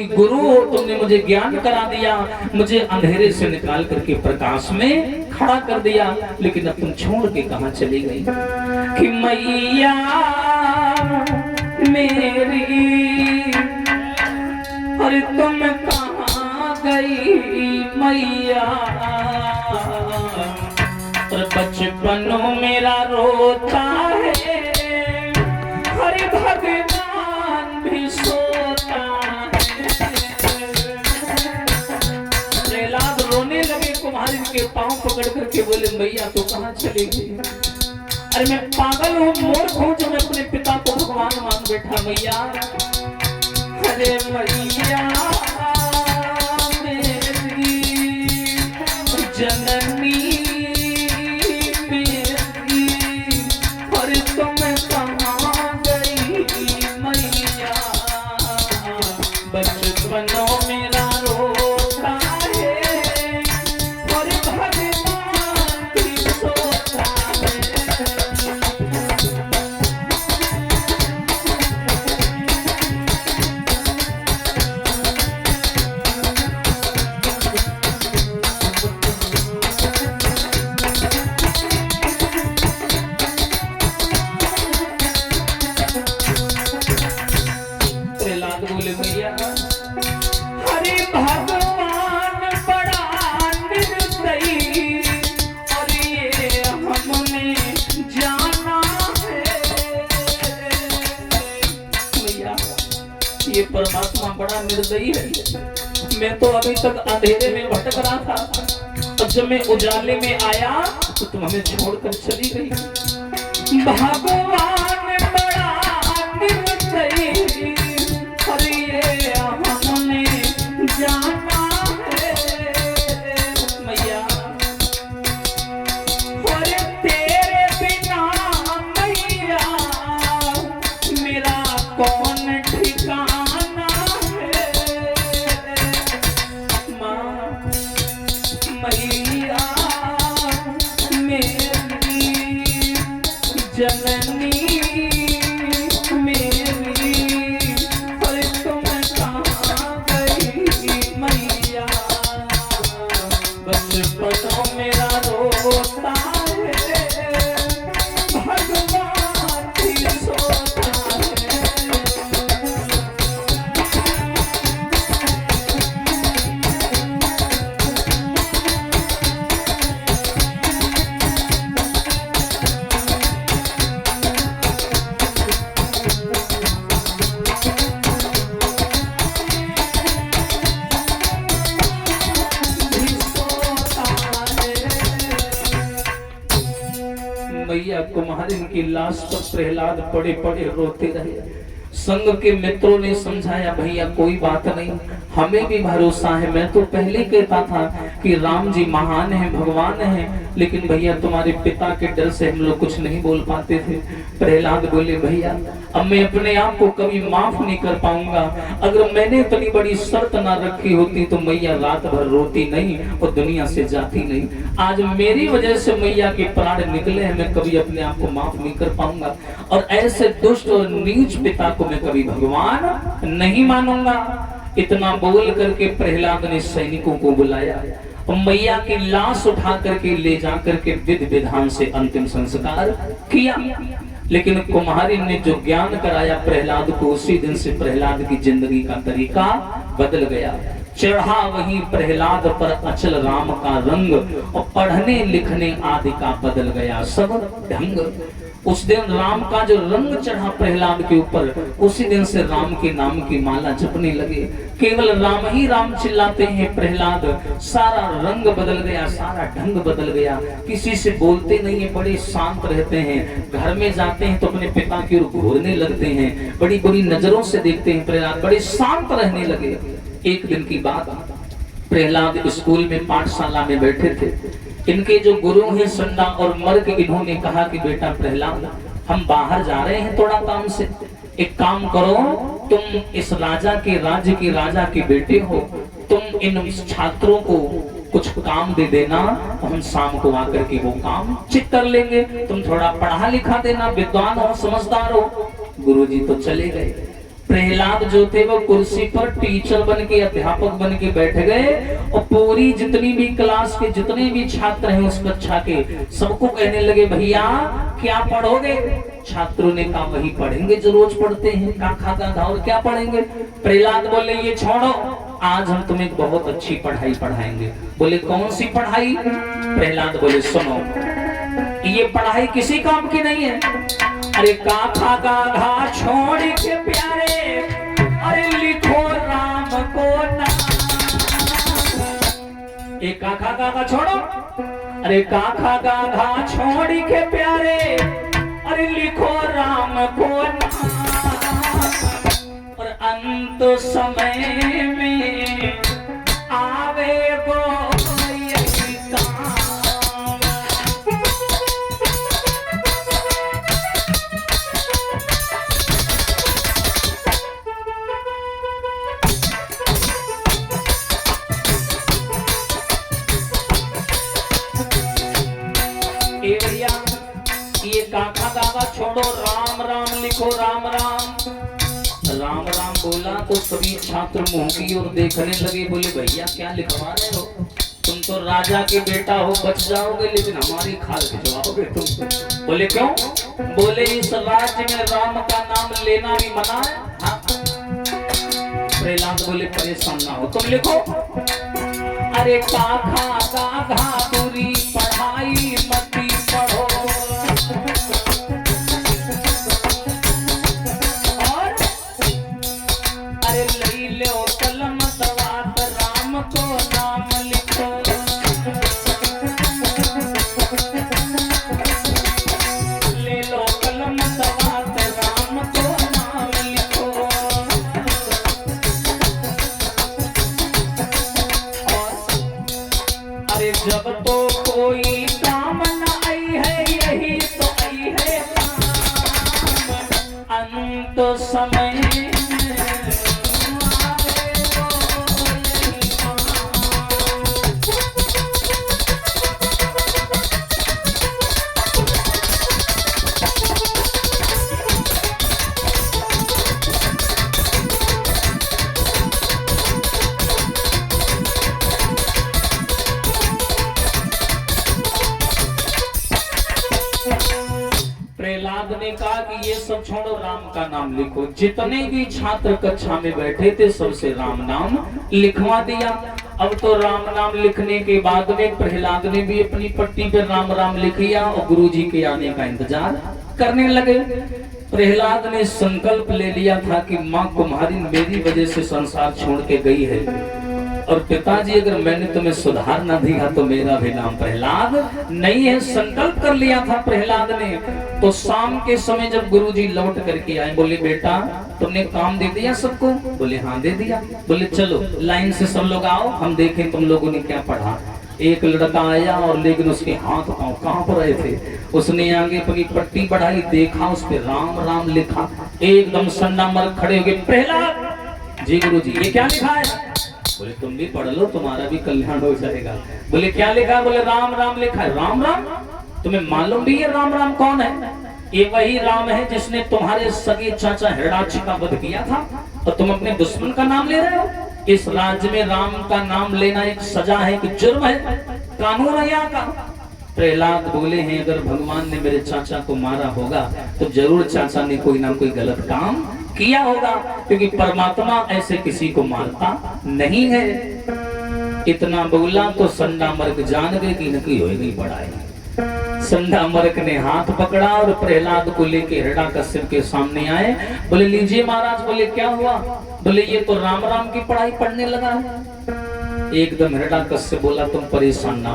मेरी गुरु हो, तुमने मुझे ज्ञान करा दिया, मुझे अंधेरे से निकाल करके प्रकाश में खड़ा कर दिया, लेकिन अब तुम छोड़ के कहां चली गई कि मैया मेरी, अरे तुम कहां गई मैया। और बचपनों मेरा रोता है, हरे भगवान भी सोता है। प्रहलाद रोने लगे, कुम्हारी के पांव पकड़ करके बोले मैया तो कहां चली गई। अरे मैं पागल हूँ, मूर्ख हूँ जो मैं अपने पिता को भगवान मान बैठा मैया। अरे मैया मेरी जननी मेरी, और तुम कहाँ गई मैया। बचपनों मेरा रोता है, और भगवान भी सोता है। बोले भैया हरे भगवान बड़ा निर्दयी, और ये हमने जाना है। भैया ये परमात्मा बड़ा निर्दयी है। मैं तो अभी तक अंधेरे में भटक रहा था, और जब मैं उजाले में आया तो तुम हमें छोड़कर चली गई। भगवान बड़ा निर्दयी, जाना है मैया। और तेरे बिना मैया मेरा कौन ठिकाना है। माँ मैया मेरी जननी मेरा रोता है, भगवान भी सोता है। मैया कुम्हारिन की लाश पर प्रहलाद पड़े पड़े रोते रहे। संग के मित्रों ने समझाया भैया कोई बात नहीं, हमें भी भरोसा है। मैं तो पहले कहता था कि राम जी महान है, भगवान है, लेकिन भैया तुम्हारे पिता के डर से हम लोग कुछ नहीं बोल पाते थे। प्रहलाद बोले भैया अब मैं अपने आप को कभी माफ नहीं कर पाऊंगा। अगर मैंने इतनी बड़ी शर्त ना रखी होती तो मैया रात भर रोती नहीं और दुनिया से जाती नहीं। आज मेरी वजह से मैया के प्राण निकले हैं, मैं कभी अपने आप को माफ नहीं कर पाऊंगा, और ऐसे दुष्ट और नीच पिता को मैं कभी भगवान नहीं मानूंगा। इतना बोल करके प्रहलाद ने सैनिकों को बुलाया और मैया की लाश उठा करके ले जा करके विधि विधान से अंतिम संस्कार किया। लेकिन कुम्हारिन ने जो ज्ञान कराया प्रहलाद को, उसी दिन से प्रहलाद की जिंदगी का तरीका बदल गया। चढ़ा वही प्रहलाद पर अचल राम का रंग, और पढ़ने लिखने आदि का बदल गया सब ढंग। उस दिन राम का जो रंग चढ़ा प्रहलाद के ऊपर, उसी दिन से राम के नाम की माला जपने लगे। केवल राम ही राम चिल्लाते हैं प्रहलाद, सारा रंग बदल गया, सारा ढंग बदल गया। किसी से बोलते नहीं है, बड़े शांत रहते हैं। घर में जाते हैं तो अपने पिता की ओर घूरने लगते हैं, बड़ी बड़ी नजरों से देखते हैं प्रहलाद, बड़े शांत रहने लगे। एक दिन की बात, प्रहलाद स्कूल में पाठशाला में बैठे थे। इनके जो गुरु हैं संडा और मर्ग, इन्होंने कहा कि बेटा प्रहलाद हम बाहर जा रहे हैं थोड़ा काम से, एक काम करो, तुम इस राजा के राज्य के राजा के बेटे हो, तुम इन छात्रों को कुछ काम दे देना, हम शाम को आकर के वो काम चेक कर लेंगे। तुम थोड़ा पढ़ा लिखा देना, विद्वान हो, समझदार हो। गुरुजी तो चले गए। प्रहलाद जो थे वो कुर्सी पर टीचर बन के, अध्यापक बन के बैठ गए और पूरी जितनी भी क्लास के जितने भी छात्र हैं उस कक्षा के सबको कहने लगे, भैया क्या पढ़ोगे? छात्रों ने कहा, वही पढ़ेंगे जो रोज पढ़ते हैं, काखा गाघा, और क्या पढ़ेंगे? प्रहलाद बोले, ये छोड़ो, आज हम तुम्हें बहुत अच्छी पढ़ाई पढ़ाएंगे। बोले, कौन सी पढ़ाई? प्रहलाद बोले, सुनो, ये पढ़ाई किसी काम की नहीं है। अरे काखा गाघा छोड़ के प्यारे, अरे लिखो राम को नाम। एक काखा गाघा छोड़ो, अरे काखा गाघा छोड़ के प्यारे, अरे लिखो राम को नाम। और अंत समय में आवे वो यही काम। ए भैया, ये काका गागा छोड़ो, राम राम लिखो, राम राम। राम राम बोला तो सभी छात्र मुंह की ओर देखने लगे। बोले, भैया क्या लिखवा रहे हो? तुम तो राजा के बेटा हो, बच जाओगे, लेकिन हमारी खाल भिजवाओगे तुम। बोले, क्यों? बोले, इस राज्य में राम का नाम लेना भी मना है। हाँ। प्रहलाद बोले, परेशान ना हो, तुम लिखो। अरे काखा गाघा पूरी पढ़ाई मती पढ़ो, और अरे ले लो कलम दवात, राम को नाम लिखो। ले लो कलम दवात, राम को नाम लिखो। अरे जब तो कोई काम न आई है, यही तो आई है काम। अंत समय प्रहलाद ने कहा कि ये सब छोड़ो, राम का नाम लिखो। जितने भी छात्र कक्षा में बैठे थे सबसे राम नाम लिखवा दिया। अब तो राम नाम लिखने के बाद में प्रहलाद ने भी अपनी पट्टी पे राम राम लिख लिया और गुरुजी के आने का इंतजार करने लगे। प्रहलाद ने संकल्प ले लिया था कि माँ कुम्हारी मेरी वजह से संसार छोड़ के गई है, और पिताजी अगर मैंने तुम्हें सुधार ना दिया तो मेरा भी नाम प्रहलाद नहीं है। संकल्प कर लिया था प्रहलाद ने। तो शाम के समय जब गुरुजी लौट करके आए, बोले, बेटा तुमने काम दे दिया सबको? बोले, हाँ दे दिया। बोले, चलो लाइन से सब लोग आओ, हम देखें तुम लोगों ने क्या पढ़ा। एक लड़का आया और लेकिन उसके हाथ पांव कहाँ पर रहे थे। उसने आगे अपनी पट्टी बढ़ाई, देखा उस पे राम राम लिखा। एकदम सन्ना मर खड़े हो गए, प्रहलाद जी गुरुजी ये क्या लिखा है? बोले, तुम भी पढ़ लो, तुम्हारा भी कल्याण हो जाएगा। बोले, क्या लिखा? बोले, राम राम लिखा है। राम राम? तुम्हें मालूम भी है राम राम कौन है? ये वही राम है जिसने तुम्हारे सगे चाचा हिरणाक्ष का वध किया था, और तुम अपने दुश्मन का नाम ले रहे हो। इस राज्य में राम का नाम लेना एक सजा है, एक जुर्म है, कानून है यहाँ का। प्रहलाद बोले हैं, अगर भगवान ने मेरे चाचा को मारा होगा तो जरूर चाचा ने कोई ना कोई गलत काम किया होगा, क्योंकि परमात्मा ऐसे किसी को मारता नहीं है। इतना बोला तो संडा मर्ग जान गए कि इनकी होगी बड़ाई। संडा मर्ग ने हाथ पकड़ा और प्रहलाद को लेके हिरण्याकश्यप के सामने आए। बोले, लीजिए महाराज। बोले, क्या हुआ? बोले, ये तो राम राम की पढ़ाई पढ़ने लगा है। एकदम हिरण्याकश्यप बोला, तुम परेशान ना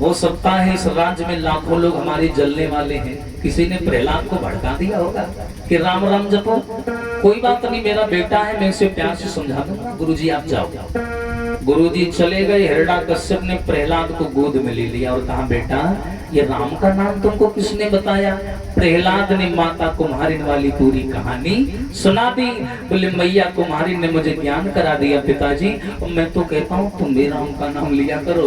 हो सकता है इस राज्य में लाखों लोग हमारे जलने वाले हैं, किसी ने प्रहलाद को भड़का दिया होगा कि राम राम जपो। कोई बात नहीं, मेरा बेटा है, मैं इसे प्यार से समझा दूंगा। गुरुजी आप जाओ। गुरुजी चले गए। हिरण्याकश्यप ने प्रहलाद को गोद में ले लिया और कहा, बेटा ये राम का नाम तुमको किसने बताया? प्रहलाद ने माता कुम्हारिन वाली पूरी कहानी सुना दी। बोले, मैया कुम्हारिन ने मुझे ज्ञान करा दिया पिताजी, और मैं तो कहता हूँ तुम भी राम का नाम लिया करो,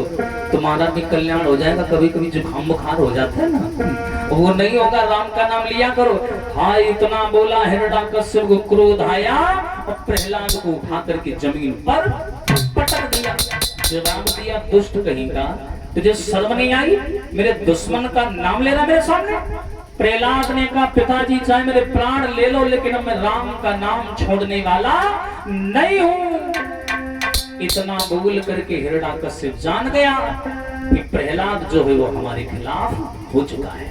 तुम्हारा भी कल्याण हो जाएगा। कभी कभी जुकाम बुखार हो जाता है ना, वो नहीं होगा, राम का नाम लिया करो। हाँ इतना बोला हिरण्यकश्यप को क्रोध आया और प्रहलाद को उठा करके जमीन पर पटक दिया। जवाब दिया दुष्ट कहीं का, तुझे शर्म नहीं आई मेरे दुश्मन का नाम ले रहा मेरे सामने? प्रहलाद ने कहा पिताजी चाहे मेरे प्राण ले लो लेकिन मैं राम का नाम छोड़ने वाला नहीं हूं। इतना बोल करके हिरण्यकश्यप जान गया कि प्रहलाद जो है वो हमारे खिलाफ हो चुका है।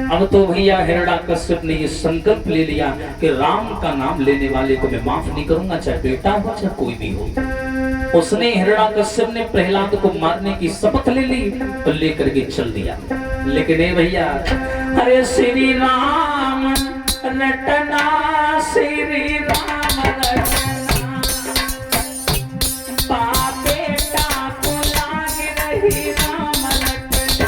अब तो भैया हिरण्यकश्यप ने ये संकल्प ले लिया कि राम का नाम लेने वाले को मैं माफ नहीं करूंगा, चाहे बेटा हो चाहे कोई भी हो। उसने हिरण्यकश्यप ने प्रहलाद को मारने की शपथ ले ली और लेकर के चल दिया। लेकिन ए भैया, अरे श्री राम रटना, श्री राम रटना, बेटा को लाग रही राम रटना।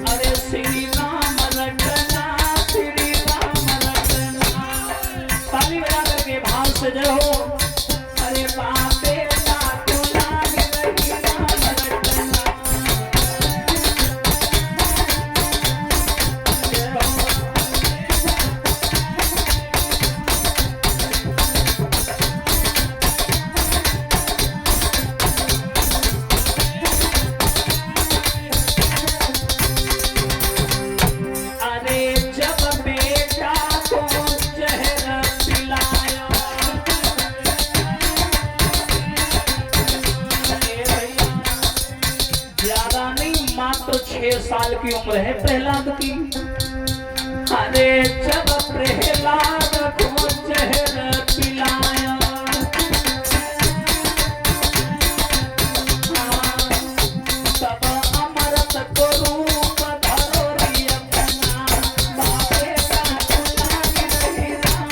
अरे श्री राम रटना, श्री राम रटना, ताली बजा करके भाव से जय हो। अरे बेटा को लाग रही राम रटना। मात्र 6 साल की उम्र है प्रहलाद की। अरे जब प्रहलाद को जहर पिलाया, तब अमृत को रूप धरो री अपना, बाबे का लाग रही राम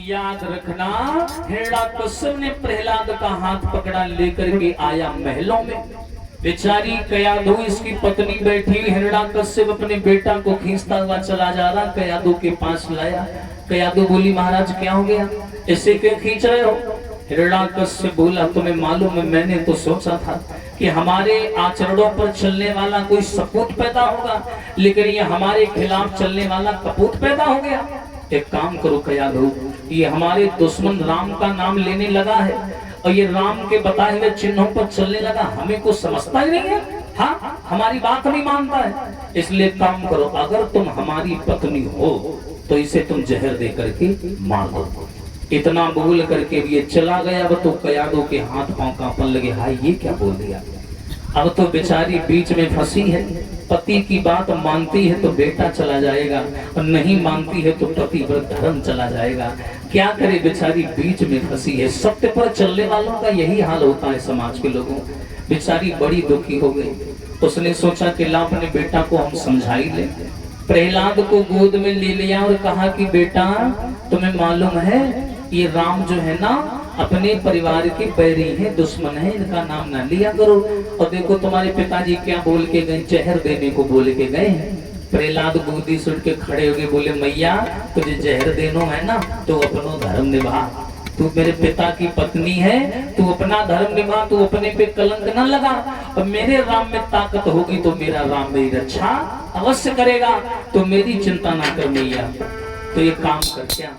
याद रखना, हिरण्यकश्यप ने प्रहलाद का हाथ पकड़ा लेकर के आया महलों में। बेचारी कयाधु इसकी पत्नी बैठी, हिरण्यकश्यप अपने बेटा को खींचता हुआ चला जा रहा, कयाधु के पास लाया। कयाधु बोली महाराज क्या हो गया, इसे क्यों खींच रहे हो? हिरण्याकश्यप बोला तुम्हें मालूम है मैंने तो सोचा था कि हमारे आचरणों पर चलने वाला कोई सपूत पैदा होगा, लेकिन ये हमारे खिलाफ चलने वाला कपूत पैदा हो गया। एक काम करो कयाधु, ये हमारे दुश्मन राम का नाम लेने लगा है और ये राम के बताए हुए चिन्हों पर चलने लगा, हमें कुछ समझता ही नहीं है। हाँ, हमारी बात नहीं मानता है। इसलिए काम करो, अगर तुम हमारी पत्नी हो तो इसे तुम जहर दे करके मार दो। इतना बोल करके ये चला गया। अब तो कयादों के हाथ पांव कांपने लगे, हाय ये क्या बोल दिया। अब तो बेचारी बीच में फंसी है। पति की बात मानती है तो बेटा चला जाएगा और नहीं मानती है तो पतिव्रत धर्म चला जाएगा। क्या करे, बेचारी बीच में फंसी है। सत्य पर चलने वालों का यही हाल होता है समाज के लोगों। बेचारी बड़ी दुखी हो गई। उसने सोचा कि ला अपने बेटा को हम समझा ही ले। प्रहलाद को गोद में ले लिया और कहा कि बेटा तुम्हें मालूम है ये राम जो है ना अपने परिवार के बैरी हैं, दुश्मन है, इनका नाम ना लिया करो। और देखो तुम्हारे पिताजी क्या बोल के गए, जहर देने को बोल के गए। प्रहलाद गोदी सुट के खड़े हो गए, बोले मैया तुझे जहर देनो है ना तो अपनो धर्म निभा। तू मेरे पिता की पत्नी है, तू अपना धर्म निभा, तू अपने पे कलंक न लगा। और मेरे राम में ताकत होगी तो मेरा राम मेरी रक्षा अवश्य करेगा, तो मेरी चिंता ना कर मैया। तो ये काम कर, क्या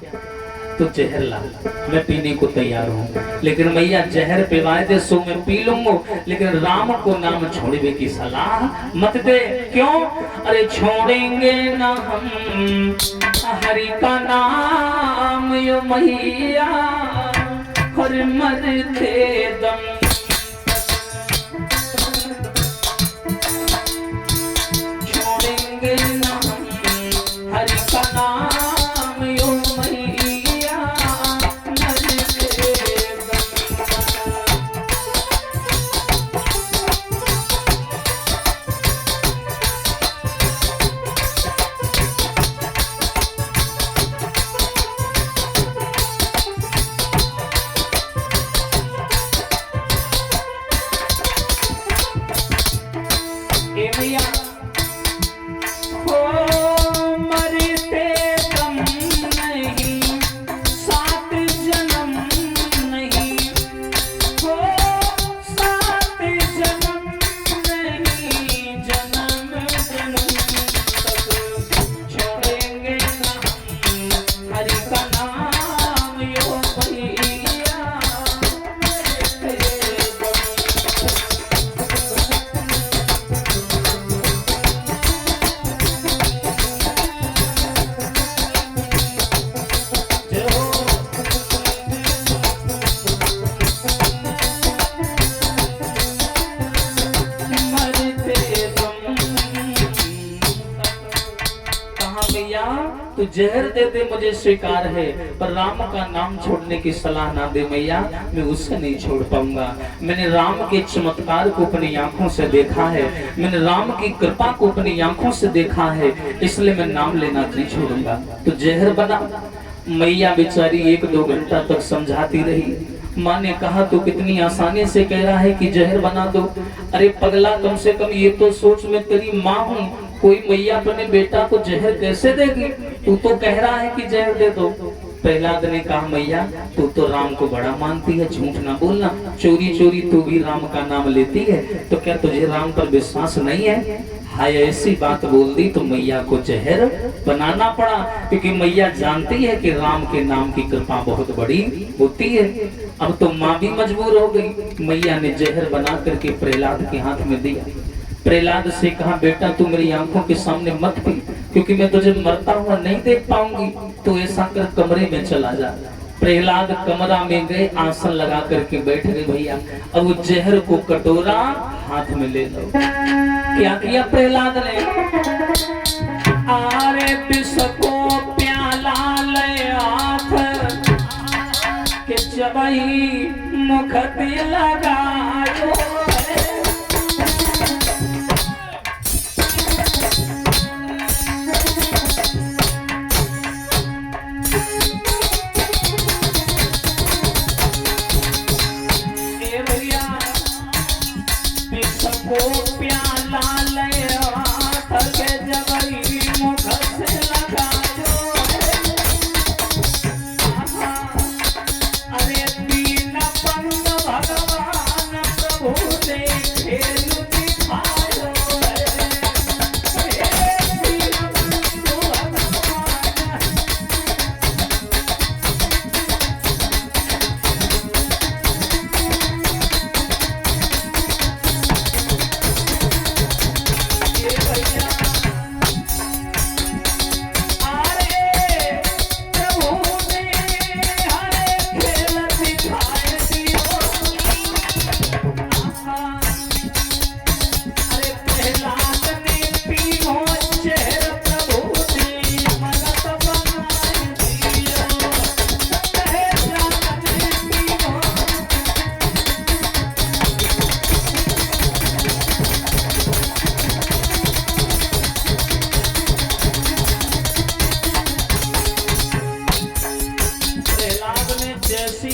तो जहर ला, मैं पीने को तैयार हूँ, लेकिन मैया जहर पिवाए दे सो मैं पी लूंगा, लेकिन राम को नाम छोड़ने की सलाह मत दे। क्यों? अरे छोड़ेंगे ना हम हरि का नाम यो मैया, हर मरते दम। छोड़ेंगे ना हम हरि का नाम यो मैया, मरते दम। ए मैया हो मरते दम नहीं, सात जन्म नहीं, हो सात जन्म नहीं, जन्म जन्म तक छोड़ेंगे ना हम हरि का नाम यो मैया, मरते दम। तू जहर दे दे मुझे स्वीकार है, पर राम का नाम छोड़ने की सलाह ना दे मैया, मैं उससे नहीं छोड़ पाऊंगा। मैंने राम के चमत्कार को अपनी आंखों से देखा है, मैंने राम की कृपा को अपनी आंखों से देखा है, इसलिए मैं नाम लेना नहीं छोड़ूंगा। तो जहर बना। मैया बेचारी 1-2 घंटा तक समझाती रही। माँ ने कहा तू कितनी आसानी से कह रहा है कि जहर बना दो। अरे पगला, कम से कम ये तो सोच, मैं तेरी माँ हूँ, कोई मैया अपने बेटा को जहर कैसे देगी? तू तो कह रहा है कि जहर दे दो। प्रहलाद ने कहा मैया तू तो राम को बड़ा मानती है, झूठ ना बोलना, चोरी चोरी तू भी राम का नाम लेती है, तो क्या तुझे राम पर विश्वास नहीं है? हाय, ऐसी बात बोल दी तो मैया को जहर बनाना पड़ा, क्योंकि मैया जानती है कि राम के नाम की कृपा बहुत बड़ी होती है। अब तो माँ भी मजबूर हो गई। मैया ने जहर बना करके प्रहलाद के हाथ में दिया। प्रहलाद से कहा बेटा तू मेरी आंखों के सामने मत पी, क्योंकि मैं तुझे मरता हुआ नहीं देख पाऊंगी, तो ऐसा कर कमरे में चला जा। प्रहलाद कमरा में गए, आसन लगा करके बैठ गए। भैया अब वो जहर को कटोरा हाथ में ले लो। क्या किया प्रहलाद ने? आरे विष को प्याला ले हाथ के जबई मुख पे लगायो। प्याला ले हाथ के जबई मुख से लगायो। अरे बिना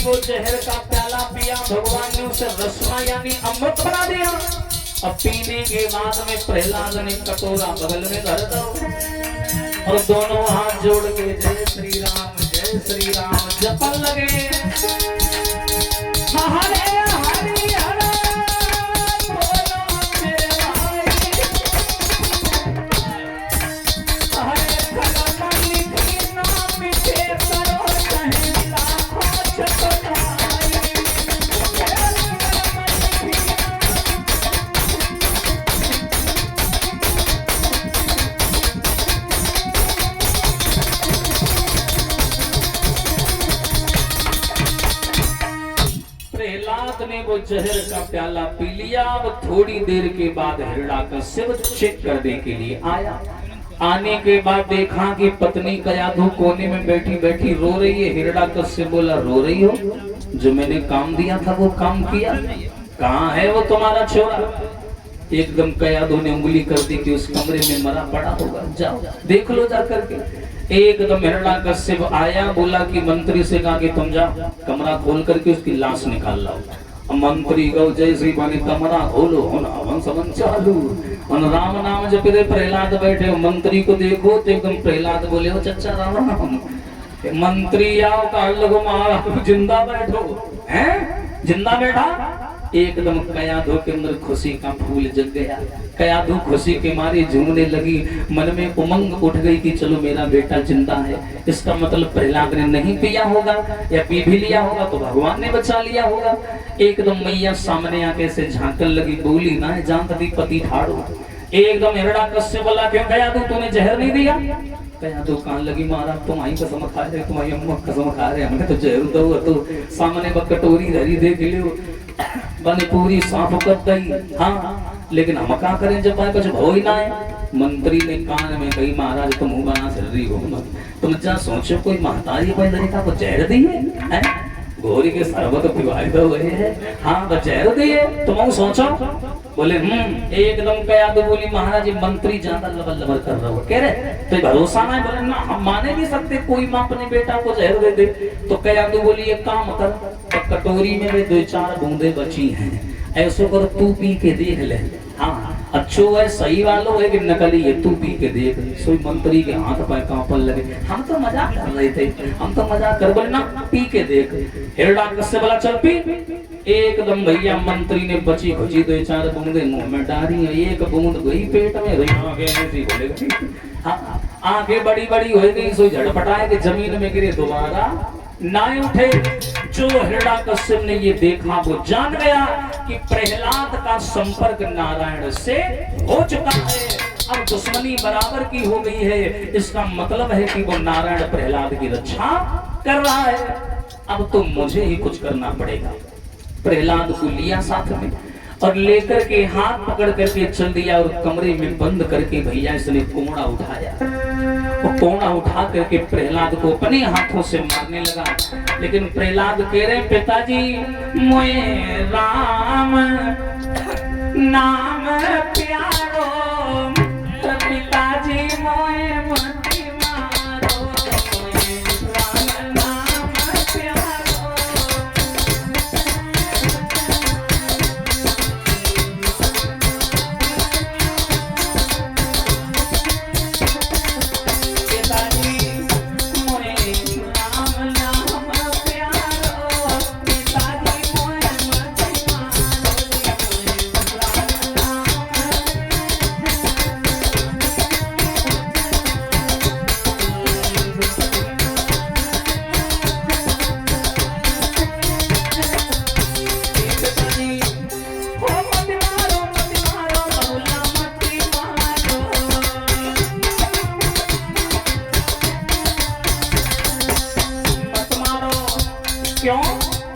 वो जहर का प्याला पिया, भगवान ने उसे रसना यानी अमृत बना दिया। अब पीने के बाद में प्रहलाद ने कटोरा बगल में धर दो और दोनों हाथ जोड़ के जय श्री राम जपन लगे। हरे हरि हरे बोलो मेरे भाई, हरे खगमणि की नाम मिटे करो कहीं लाखों चतुराई। प्रहलाद ने वो जहर का प्याला पी लिया। अब थोड़ी देर के बाद हिरण्याकश्यप चेक करने के लिए आया। आने के बाद देखा कि पत्नी कयाधु कोने में बैठी बैठी रो रही है। हिरण्याकश्यप बोला, रो रही हो? जो मैंने काम दिया था वो काम किया? कहाँ है वो तुम्हारा छोरा? एकदम कयाधु ने उंगली कर दी कि उस कमरे में मरा पड़ा होगा, जाओ देख लो जा करके। एकदम हिरण्याकश्यप आया, बोला कि मंत्री से कहा कि तुम जाओ कमरा खोल करके उसकी लाश निकाल लाओ। मंत्री गौ जय श्री माने कमरा खोलो हवन समन चालू और राम नाम जप रहे प्रहलाद बैठे। मंत्री को देखो तो एकदम प्रहलाद बोले, हो चचा राम राम। मंत्री आओ काल लगो महाराज जिंदा बैठो, हैं जिंदा बैठा। एकदम कयाधु के अंदर खुशी का फूल जग गया। कयाधु खुशी के मारे झूमने लगी, मन में उमंग उठ गई कि चलो मेरा बेटा जिंदा है। इसका मतलब प्रहलाद ने नहीं पिया होगा या पी भी लिया होगा तो भगवान ने बचा लिया होगा। एकदम मैया सामने आके से झांकन लगी, बोली ना जानती पति ठाड़ो। एकदम हिरण्याकश्यप बोला, क्यों कयाधु तूने जहर नहीं दिया? कयाधु कान लगी, महाराज तुम्हारी कसम खा रहे, तुम्हारी अम्मा कसम खा रहे, हमने तो जहर दो तो सामने कटोरी धरी देख लियो बनी पूरी साफ कर गई। हाँ लेकिन हम क्या करें जब कुछ हो ही ना है। मंत्री ने कान में कही, महाराज तुम मुंह बना चल रही हो, तुम जा सोचो कोई महतारी कोई लड़का को जहर दी है, घोरी के सर्वत विवाहित हुए हैं, हाँ वो जहर दी है तुम सोचो। बोले एकदम कयाधु बोली, महाराज मंत्री ज्यादा लबल लबल कर रहा हो, कह रहे तो भरोसा ना है। बोले ना हम माने नहीं सकते कोई माँ अपने बेटा को जहर दे दे। तो कयाधु बोली, एक काम कर, कटोरी में भी 2-4 बूंदे बची हैं, ऐसो कर तू पी के देख ले। हाँ अच्छो है सही वालों है कि नकली है, तू पी के देख। सोई मंत्री के हाथ पैर कांपन लगे, हम तो मजाक कर रहे थे, हम तो मजाक कर, बोले ना पी के देख। हिरण्याकश्यप बोला चल पी। एकदम भैया मंत्री ने बची खुची 2-4 बूंदे मुंह में डाली, एक बूंद गई पेट में, आंखें बड़ी बड़ी हो गई। सो झड़पटाए कि जमीन में गिरे, दोबारा ना उठे। जो हिरण्याकश्यप ने ये देखा वो जान गया कि प्रहलाद का संपर्क नारायण से हो चुका है, अब दुश्मनी बराबर की हो गई है। इसका मतलब है कि वो नारायण प्रहलाद की रक्षा कर रहा है। अब तो मुझे ही कुछ करना पड़ेगा। प्रहलाद को लिया साथ में और लेकर के हाथ पकड़ करके चल दिया और कमरे में बंद करके भैया इसने कोड़ा उठाया। वो कोड़ा उठा करके प्रहलाद को अपने हाथों से मारने लगा। लेकिन प्रहलाद कह रहे, पिताजी मोए राम नाम प्यारो, पिताजी मोए मती मारो, राम नाम प्यारो। क्यों?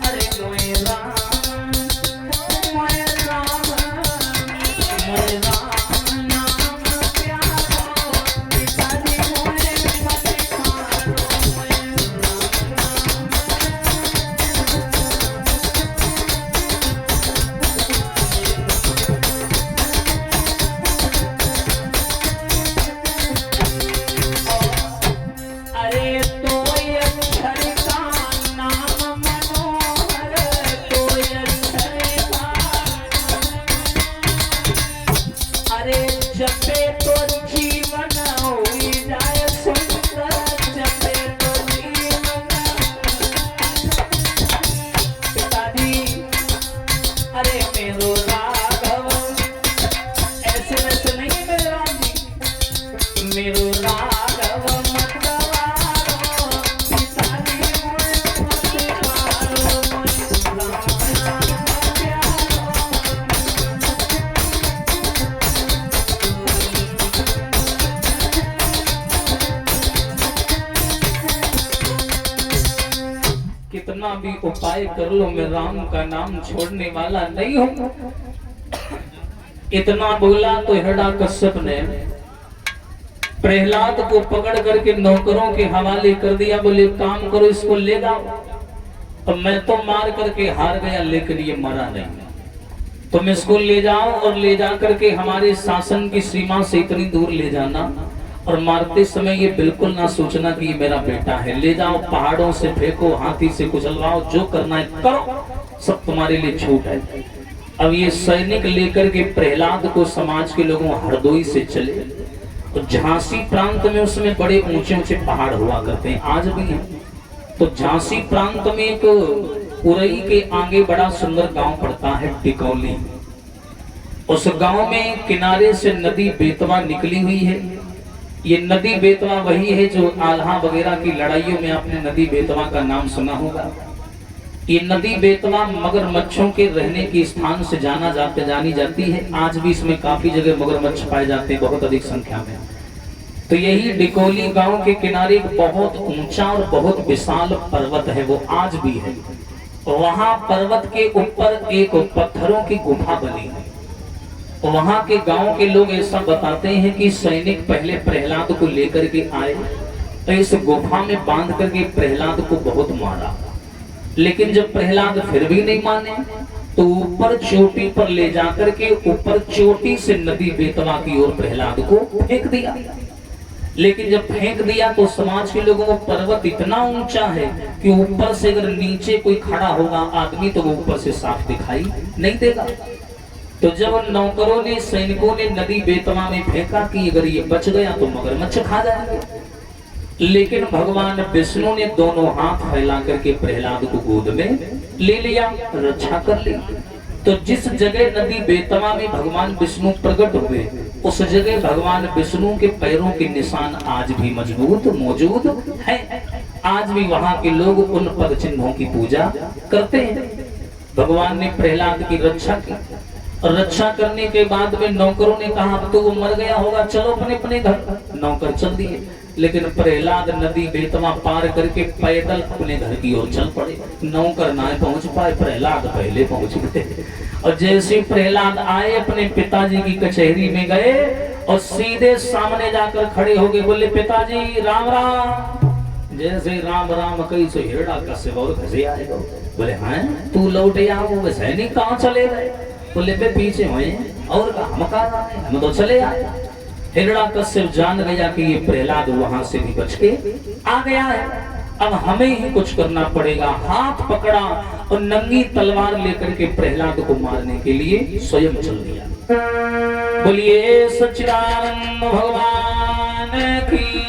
अरे मोए राम मोए राम मोए राम नाम प्यारो, पिताजी मोए मत मारो, मोए अरे तो ये अक्षर का नाम मनो कितना भी उपाय कर लो मैं राम का नाम छोड़ने वाला नहीं हूं। इतना बोला तो हिरण्यकश्यप ने प्रहलाद को पकड़ करके नौकरों के हवाले कर दिया। बोले काम करो, इसको ले जाओ। तो मैं तो मार करके हार गया, लेकिन ये मरा नहीं। तुम इसको ले जाओ और ले जा करके हमारे शासन की सीमा से इतनी दूर ले जाना, और मारते समय ये बिल्कुल ना सोचना कि ये मेरा बेटा है। ले जाओ, पहाड़ों से फेंको, हाथी से कुचलवाओ, जो करना है करो, सब तुम्हारे लिए छूट है। अब ये सैनिक लेकर के प्रहलाद को समाज के लोगों हरदोई से चले। तो झांसी प्रांत में उसमें बड़े ऊंचे ऊंचे पहाड़ हुआ करते हैं, आज भी हैं। तो झांसी प्रांत में एक उरई के आगे बड़ा सुंदर गांव पड़ता है टिकौली। उस गांव में किनारे से नदी बेतवा निकली हुई है। ये नदी बेतवा वही है जो आल्हा वगैरह की लड़ाइयों में आपने नदी बेतवा का नाम सुना होगा। ये नदी बेतवा मगरमच्छों के रहने के स्थान से जानी जाती है। आज भी इसमें काफी जगह मगरमच्छ पाए जाते हैं, बहुत अधिक संख्या में। तो यही डिकोली गांव के किनारे एक बहुत ऊंचा और बहुत विशाल पर्वत है, वो आज भी है। वहां पर्वत के ऊपर एक पत्थरों की गुफा बनी है। वहां के गांव के लोग ऐसा बताते हैं कि सैनिक पहले प्रहलाद को लेकर के आए, तो इस गुफा में बांध करके प्रहलाद को बहुत मारा। लेकिन जब प्रहलाद फिर भी नहीं माने, तो ऊपर चोटी पर ले जाकर के ऊपर चोटी से नदी बेतवा की ओर प्रहलाद को फेंक दिया। लेकिन जब फेंक दिया तो समाज के लोगों को पर्वत इतना ऊंचा है कि ऊपर से अगर नीचे कोई खड़ा होगा आदमी तो वो ऊपर से साफ दिखाई नहीं देगा। तो जब नौकरों ने, सैनिकों ने नदी बेतवा में फेंका कि अगर ये बच गया तो मगरमच्छ खा जाएंगे, लेकिन भगवान विष्णु ने दोनों हाथ फैला करके प्रहलाद को गोद में ले लिया, रक्षा कर ली। तो जिस जगह नदी बेतवा में भगवान विष्णु प्रकट हुए, उस जगह भगवान विष्णु के पैरों के निशान आज भी मजबूत मौजूद है। आज भी वहां के लोग उन पद चिन्हों की पूजा करते हैं। भगवान ने प्रहलाद की रक्षा की, और रक्षा करने के बाद में नौकरों ने कहा अब तो वो मर गया होगा, चलो अपने अपने घर। नौकर चल दिए, लेकिन प्रहलाद नदी बेतवा पार करके पैदल अपने घर की ओर चल पड़े। नौकर ना पहुंच पाए, प्रहलाद पहले पहुंच गए। और जैसे प्रहलाद आए अपने पिताजी की कचहरी में गए और सीधे सामने जाकर खड़े हो गए। बोले पिताजी राम राम। जैसे राम राम कही सो हिरण्यकश्यप और घसे आएगा। बोले हाँ तू लौटे आओ, सैनिक कहाँ चले गए? बोले बे पीछे हुए और हम कहाँ, हम तो चले आए। हिरण्यकश्यप जान गया कि ये प्रहलाद वहां से भी बच के आ गया है, अब हमें ही कुछ करना पड़ेगा। हाथ पकड़ा और नंगी तलवार लेकर के प्रहलाद को मारने के लिए स्वयं चल दिया। बोलिए सच्चिदानंद भगवान की।